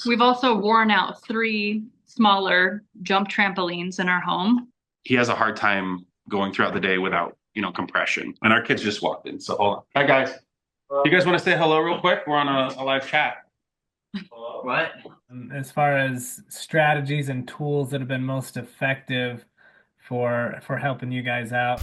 We've also worn out 3 smaller jump trampolines in our home. He has a hard time going throughout the day without, compression. And our kids just walked in. So hold on. Hi guys. You guys want to say hello real quick? We're on a live chat. What? As far as strategies and tools that have been most effective for helping you guys out.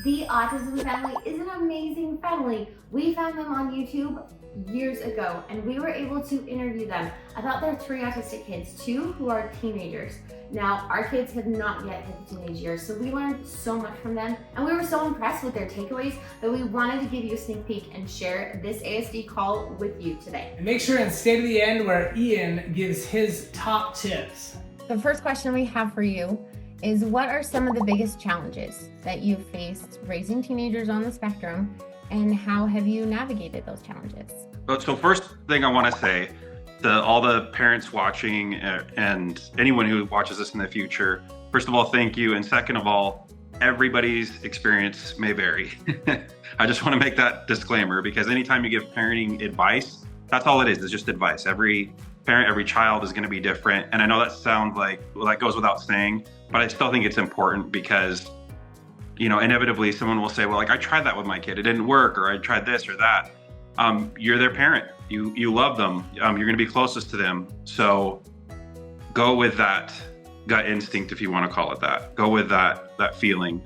The Autism Family is an amazing family. We found them on YouTube years ago, and we were able to interview them about their 3 autistic kids, 2 who are teenagers. Now, our kids have not yet hit the teenage years, so we learned so much from them, and we were so impressed with their takeaways that we wanted to give you a sneak peek and share this ASD call with you today. And make sure and stay to the end where Ian gives his top tips. The first question we have for you is, what are some of the biggest challenges that you've faced raising teenagers on the spectrum, and how have you navigated those challenges? So first thing I want to say to all the parents watching and anyone who watches this in the future, first of all, thank you. And second of all, everybody's experience may vary. I just want to make that disclaimer, because anytime you give parenting advice, that's all it is just advice. Every parent, every child is going to be different. And I know that sounds like, well, that goes without saying, but I still think it's important because, inevitably someone will say, well, like I tried that with my kid, it didn't work, or I tried this or that. You're their parent. You love them. You're going to be closest to them. So go with that gut instinct, if you want to call it that. Go with that feeling.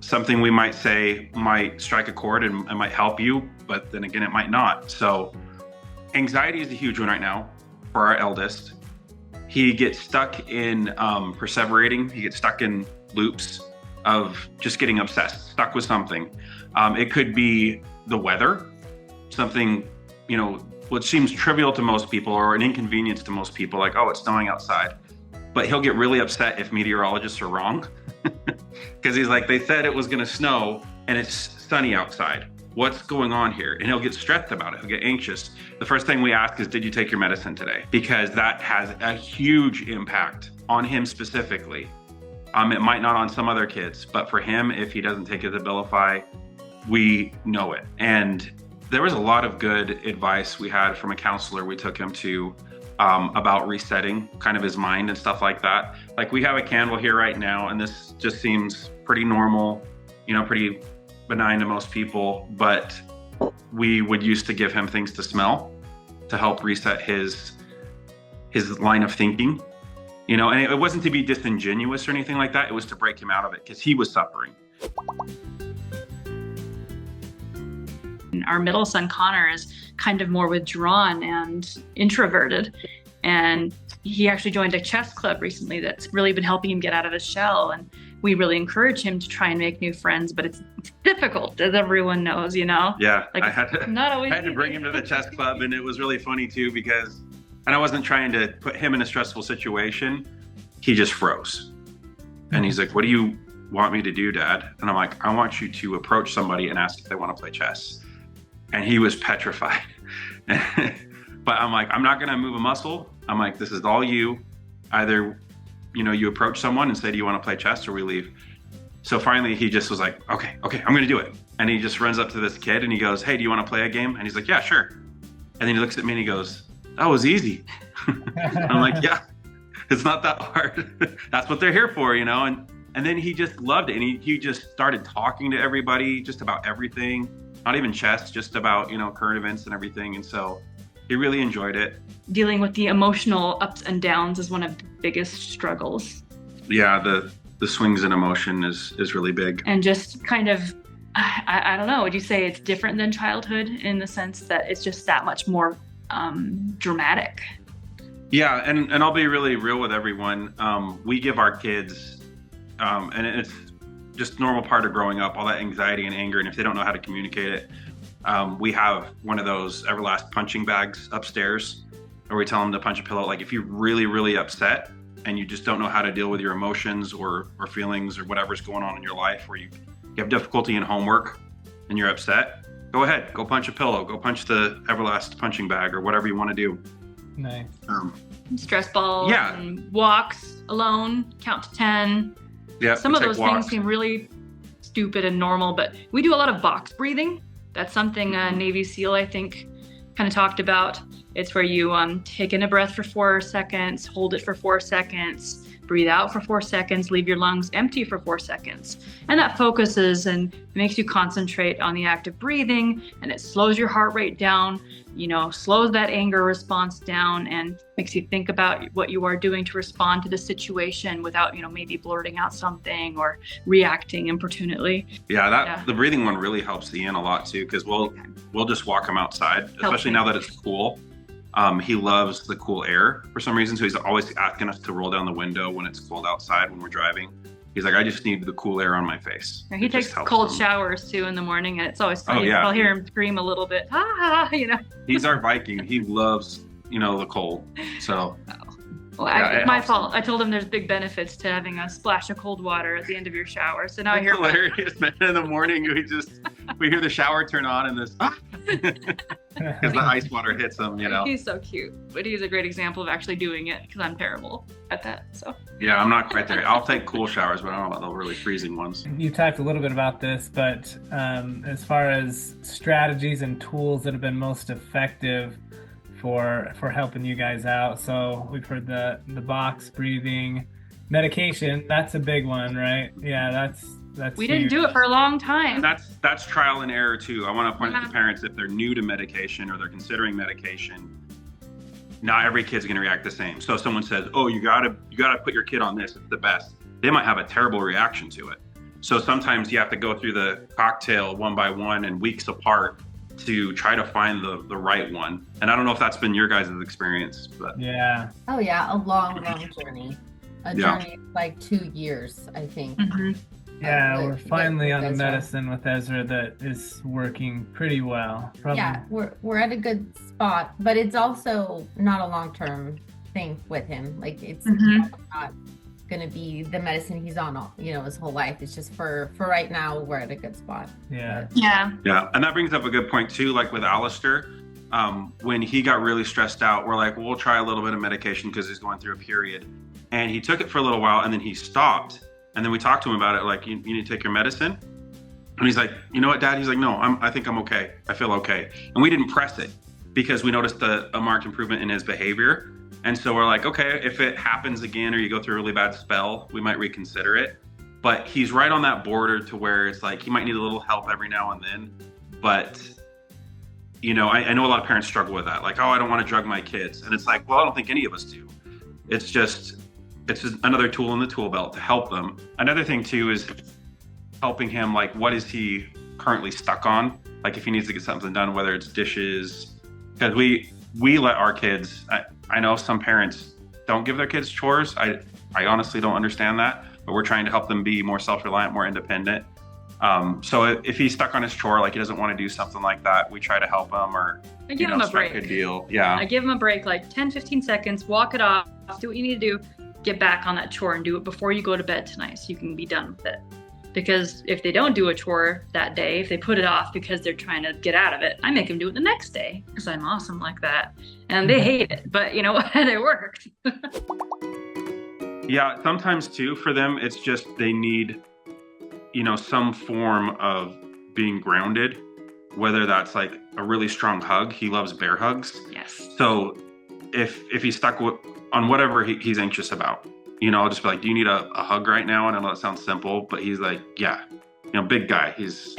Something we might say might strike a chord and might help you, but then again, it might not. So anxiety is a huge one right now for our eldest. He gets stuck in perseverating. He gets stuck in loops of just getting obsessed, stuck with something. It could be the weather, something, what seems trivial to most people or an inconvenience to most people, like, oh, it's snowing outside. But he'll get really upset if meteorologists are wrong, because he's like, they said it was going to snow and it's sunny outside. What's going on here? And he'll get stressed about it. He'll get anxious. The first thing we ask is, did you take your medicine today? Because that has a huge impact on him specifically. It might not on some other kids, but for him, if he doesn't take his Abilify, we know it. And there was a lot of good advice we had from a counselor we took him to about resetting kind of his mind and stuff like that. Like, we have a candle here right now, and this just seems pretty normal, pretty benign to most people, but we would used to give him things to smell to help reset his line of thinking, and it wasn't to be disingenuous or anything like that. It was to break him out of it because he was suffering. Our middle son, Connor, is kind of more withdrawn and introverted. And he actually joined a chess club recently that's really been helping him get out of his shell. And we really encourage him to try and make new friends, but it's difficult, as everyone knows, Yeah, like, I had to bring easy. him to the chess club, and it was really funny too, because, and I wasn't trying to put him in a stressful situation. He just froze. And he's like, what do you want me to do, Dad? And I'm like, I want you to approach somebody and ask if they want to play chess. And he was petrified. But I'm like, I'm not going to move a muscle. I'm like, this is all you. Either, you approach someone and say, do you want to play chess, or we leave. So finally, he just was like, okay, I'm going to do it. And he just runs up to this kid and he goes, hey, do you want to play a game? And he's like, yeah, sure. And then he looks at me and he goes, that was easy. I'm like, yeah, it's not that hard. That's what they're here for, And then he just loved it. And he just started talking to everybody just about everything. Not even chess, just about, current events and everything. And so he really enjoyed it. Dealing with the emotional ups and downs is one of the biggest struggles. Yeah, the swings in emotion is really big. And just kind of, I don't know, would you say it's different than childhood in the sense that it's just that much more dramatic? Yeah, and I'll be really real with everyone. We give our kids, and it's just normal part of growing up, all that anxiety and anger, and if they don't know how to communicate it, we have one of those Everlast punching bags upstairs, where we tell them to punch a pillow. Like, if you're really, really upset and you just don't know how to deal with your emotions or feelings or whatever's going on in your life, or you have difficulty in homework and you're upset, go ahead, go punch a pillow, go punch the Everlast punching bag, or whatever you want to do. Nice. Stress balls, yeah. And walks alone, count to 10. Yeah, some of those things seem really stupid and normal, but we do a lot of box breathing. That's something a Navy SEAL, I think, kind of talked about. It's where you take in a breath for 4 seconds, hold it for 4 seconds, breathe out for 4 seconds, leave your lungs empty for 4 seconds. And that focuses and makes you concentrate on the act of breathing, and it slows your heart rate down, slows that anger response down, and makes you think about what you are doing to respond to the situation without, maybe blurting out something or reacting importunately. The breathing one really helps Ian a lot too, because we'll just walk him outside, especially now that it's cool. He loves the cool air for some reason, so he's always asking us to roll down the window when it's cold outside when we're driving. He's like, I just need the cool air on my face. He takes cold showers too in the morning, and it's always funny. Oh, yeah. I'll hear him scream a little bit, He's our Viking. He loves, the cold. So. Well, my fault. I told him there's big benefits to having a splash of cold water at the end of your shower. So now I hear hilarious, man. In the morning, we hear the shower turn on and this. Because the ice water hits him, He's so cute, but he's a great example of actually doing it because I'm terrible at that. So yeah, I'm not quite there. I'll take cool showers, but I don't know about the really freezing ones. You talked a little bit about this, but as far as strategies and tools that have been most effective for helping you guys out, so we've heard the box breathing, medication. That's a big one, right? Yeah, that's we didn't do it for a long time. That's trial and error too. I want to point out to parents, if they're new to medication or they're considering medication, not every kid's going to react the same. So if someone says, "Oh, you gotta put your kid on this, it's the best," they might have a terrible reaction to it. So sometimes you have to go through the cocktail one by one and weeks apart to try to find the right one. And I don't know if that's been your guys' experience, but yeah. Oh yeah, a long journey. Journey of like 2 years, I think. Mm-hmm. Yeah, we're finally on a medicine with Ezra that is working pretty well. Yeah, we're at a good spot, but it's also not a long-term thing with him. Like it's not gonna be the medicine he's on his whole life. It's just for right now we're at a good spot. Yeah. And that brings up a good point too, like with Alistair. When he got really stressed out, we're like, well, we'll try a little bit of medication because he's going through a period. And he took it for a little while and then he stopped. And then we talked to him about it, like, you need to take your medicine. And he's like, you know what, Dad? He's like, no, I think I'm okay. I feel okay. And we didn't press it because we noticed a marked improvement in his behavior. And so we're like, okay, if it happens again or you go through a really bad spell, we might reconsider it. But he's right on that border to where it's like he might need a little help every now and then. But, I know a lot of parents struggle with that. Like, oh, I don't want to drug my kids. And it's like, well, I don't think any of us do. It's just another tool in the tool belt to help them. Another thing too is helping him, like, what is he currently stuck on? Like if he needs to get something done, whether it's dishes, because we let our kids, I know some parents don't give their kids chores. I honestly don't understand that, but we're trying to help them be more self-reliant, more independent. So if he's stuck on his chore, like he doesn't want to do something like that, we try to help him or I give him a break. A deal. Yeah. I give him a break, like 10, 15 seconds, walk it off, do what you need to do, get back on that chore and do it before you go to bed tonight so you can be done with it. Because if they don't do a chore that day, if they put it off because they're trying to get out of it, I make them do it the next day because I'm awesome like that. And they hate it, but you know what? It worked. Yeah, sometimes too for them, it's just they need, some form of being grounded, whether that's like a really strong hug. He loves bear hugs. Yes. So if he's stuck on whatever he's anxious about, I'll just be like, do you need a hug right now? And I know it sounds simple, but he's like, yeah, big guy. He's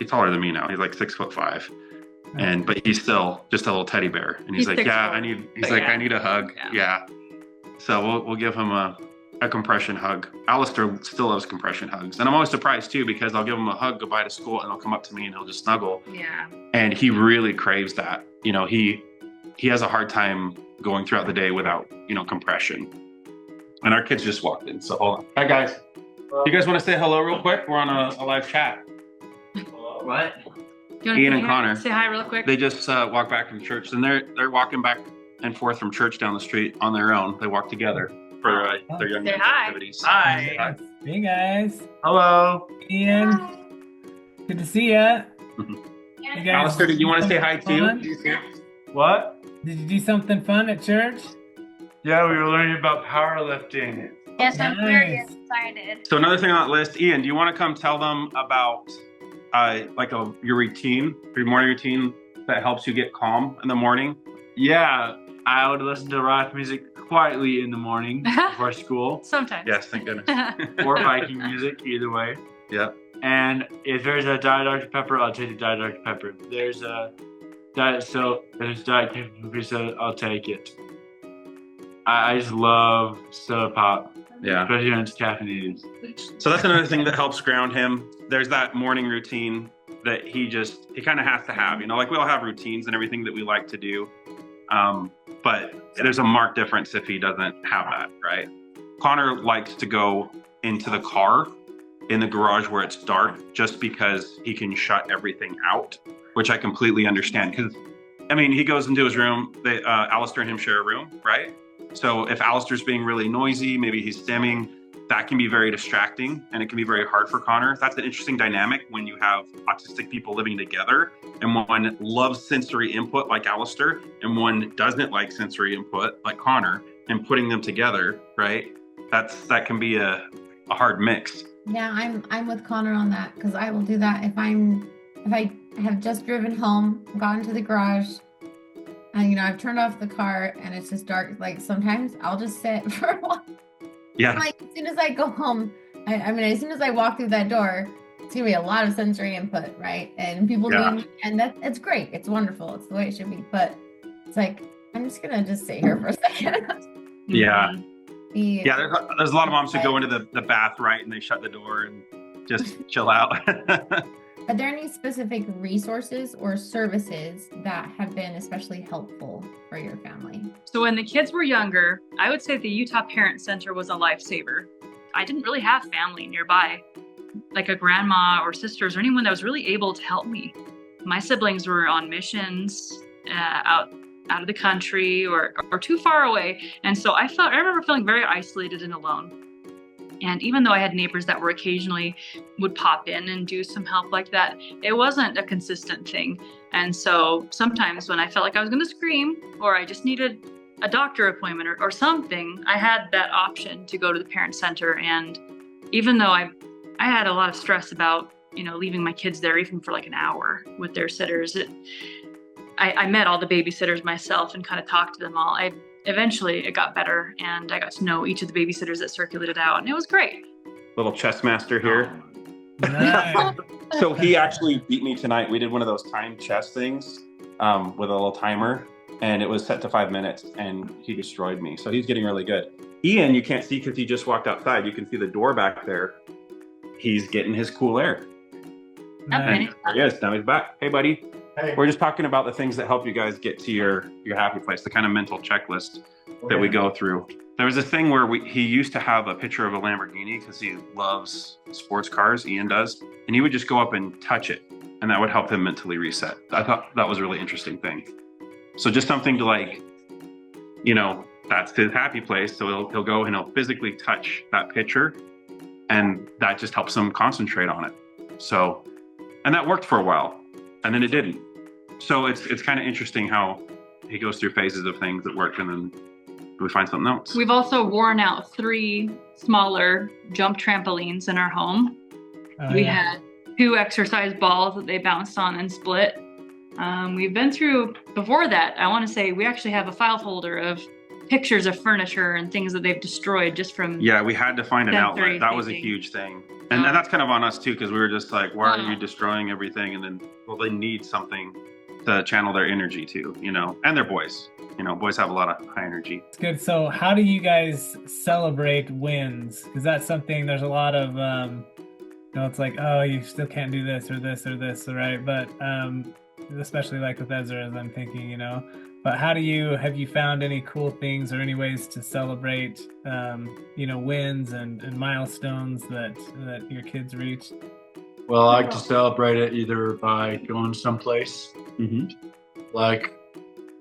taller than me now. He's like 6'5", but he's still just a little teddy bear. And he's like, yeah, I need a hug. Yeah. So we'll give him a compression hug. Alistair still loves compression hugs. And I'm always surprised too, because I'll give him a hug goodbye to school and he'll come up to me and he'll just snuggle. Yeah. And he really craves that. He has a hard time going throughout the day without, compression. And our kids just walked in, so hold on. Hi guys. You guys want to say hello real quick? We're on a live chat. What? Ian and Connor. Say hi real quick. They just walked back from church, and they're walking back and forth from church down the street on their own. They walk together for their young men's activities. Hi. Hey guys. Hello. Ian. Hi. Good to see ya. Yeah. guys Alistair, did you want to say hi too? fun? What? Did you do something fun at church? Yeah, we were learning about powerlifting. Yes, I'm very Nice. excited. So another thing on that list, Ian, do you want to come tell them about your routine, your morning routine that helps you get calm in the morning? Yeah, I would listen to rock music quietly in the morning before school, Sometimes. Yes, thank goodness. or Viking music, either way. Yeah. And if there's a Diet Dr. Pepper, I'll take the Diet Dr. Pepper. If there's a Diet Pepper, so I'll take it. I just love soda pop, Yeah. especially when it's caffeinated. So that's another thing that helps ground him. There's that morning routine that he kind of has to have. You know, like we all have routines and everything that we like to do. But there's a marked difference if he doesn't have that, right? Connor likes to go into the car in the garage where it's dark just because he can shut everything out, which I completely understand. Because, I mean, he goes into his room, Alistair and him share a room, right? So if Alistair's being really noisy, maybe he's stimming, that can be very distracting and it can be very hard for Connor. That's an interesting dynamic when you have autistic people living together and one loves sensory input like Alistair and one doesn't like sensory input like Connor, and putting them together, right? That can be a hard mix. Yeah, I'm with Connor on that, because I will do that if I have just driven home, gone to the garage, and I've turned off the car and it's just dark. Like sometimes I'll just sit for a while. Yeah. Like as soon as I go home, I mean, as soon as I walk through that door, it's gonna be a lot of sensory input, right? And people need me, and it's great. It's wonderful. It's the way it should be. But it's like I'm just gonna sit here for a second. Yeah. Yeah, there's a lot of moms who go into the bath, right, and they shut the door and just chill out. Are there any specific resources or services that have been especially helpful for your family? So when the kids were younger, I would say the Utah Parent Center was a lifesaver. I didn't really have family nearby, like a grandma or sisters or anyone that was really able to help me. My siblings were on missions out of the country or too far away. And so I remember feeling very isolated and alone. And even though I had neighbors that were occasionally would pop in and do some help like that, it wasn't a consistent thing. And so sometimes when I felt like I was going to scream or I just needed a doctor appointment or something, I had that option to go to the parent center. And even though I had a lot of stress about, leaving my kids there even for like an hour with their sitters, I met all the babysitters myself and kind of talked to them all. Eventually it got better and I got to know each of the babysitters that circulated out, and it was great. Little chess master here. Nice. So he actually beat me tonight. We did one of those timed chess things with a little timer, and it was set to 5 minutes, and he destroyed me. So he's getting really good. Ian, you can't see because he just walked outside. You can see the door back there. He's getting his cool air. Nice. There he is. Now he's back. Hey, buddy. Hey. We're just talking about the things that help you guys get to your happy place, the kind of mental checklist that we go through. There was a thing where he used to have a picture of a Lamborghini because he loves sports cars, Ian does, and he would just go up and touch it, and that would help him mentally reset. I thought that was a really interesting thing. So just something to that's his happy place, so he'll go and he'll physically touch that picture, and that just helps him concentrate on it. So, and that worked for a while, and then it didn't. So it's kind of interesting how he goes through phases of things that work and then we find something else. We've also worn out 3 smaller jump trampolines in our home. We had 2 exercise balls that they bounced on and split. We've been through, before that, I want to say we actually have a file folder of pictures of furniture and things that they've destroyed just from... Yeah, we had to find an outlet. That was a huge thing. And that's kind of on us too, because we were just like, why are you destroying everything? And then, they need something to channel their energy to, and their boys. Boys have a lot of high energy. It's good. So how do you guys celebrate wins? Because that's something, there's a lot of, it's like, oh, you still can't do this or this or this, right? But especially like with Ezra, as I'm thinking, but have you found any cool things or any ways to celebrate, wins and milestones that your kids reached? Well, I like to celebrate it either by going someplace, like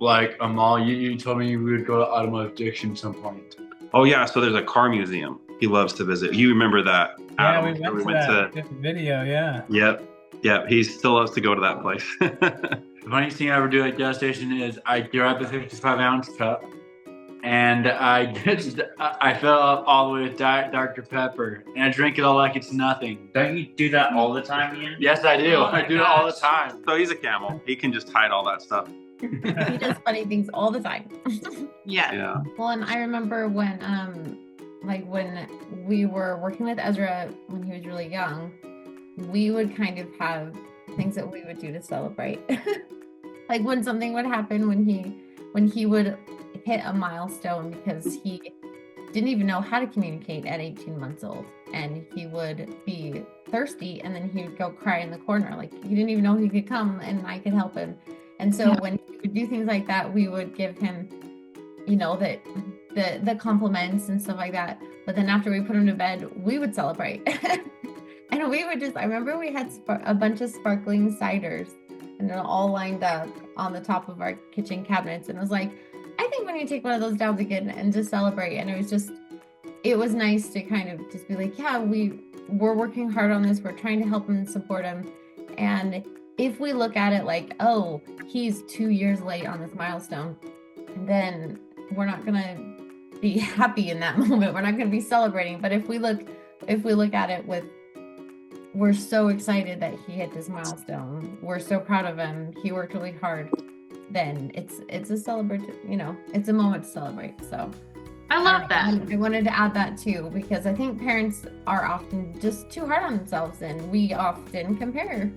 a mall. You told me we would go to Automotive Diction at some point. Oh yeah, so there's a car museum he loves to visit. You remember that? Yeah, Adam, we went to that video. Yeah. Yep. He still loves to go to that place. The funniest thing I ever do at gas station is I grab the 55-ounce cup and I fell all the way with Diet Dr. Pepper, and I drink it all like it's nothing. Don't you do that all the time, Ian? Yes, I do. Oh I my do it all the gosh. time. So he's a camel. He can just hide all that stuff. He does funny things all the time. Yeah. Yeah. Well, and I remember when when we were working with Ezra when he was really young, we would kind of have things that we would do to celebrate. Like when something would happen when he would hit a milestone, because he didn't even know how to communicate at 18 months old, and he would be thirsty and then he would go cry in the corner, like he didn't even know he could come and I could help him. And so when he would do things like that, we would give him, you know, the compliments and stuff like that. But then after we put him to bed, we would celebrate. And we would I remember we had a bunch of sparkling ciders, and they're all lined up on the top of our kitchen cabinets. And it was like, I think we need to take one of those down again and just celebrate. And it was nice to kind of just be like, yeah, we're working hard on this. We're trying to help him and support him. And if we look at it like, oh, he's 2 years late on this milestone, then we're not gonna be happy in that moment. We're not gonna be celebrating. But if we look at it with, we're so excited that he hit this milestone, we're so proud of him, he worked really hard, then it's a celebratory, you know, it's a moment to celebrate. So I love that. I wanted to add that too, because I think parents are often just too hard on themselves, and we often compare.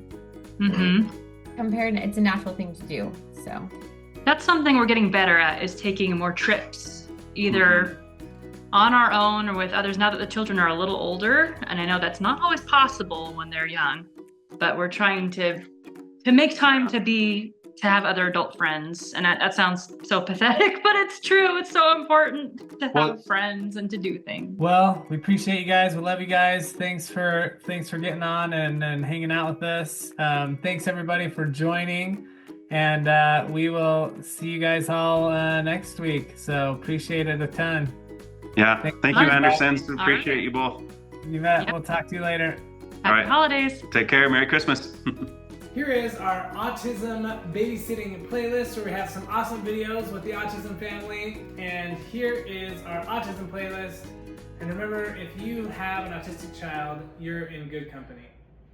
It's a natural thing to do. So That's something we're getting better at, is taking more trips, either on our own or with others, now that the children are a little older. And I know that's not always possible when they're young, but we're trying to make time to have other adult friends. And that sounds so pathetic, but it's true. It's so important to have friends and to do things. Well, we appreciate you guys. We love you guys. Thanks for getting on and hanging out with us. Thanks everybody for joining, and we will see you guys all next week. So appreciate it a ton. Yeah. Thank you, Andersons. Appreciate right. you both. You bet. Yep. We'll talk to you later. Happy All right. holidays. Take care. Merry Christmas. Here is our autism babysitting playlist, where we have some awesome videos with the Autism Family. And here is our autism playlist. And remember, if you have an autistic child, you're in good company.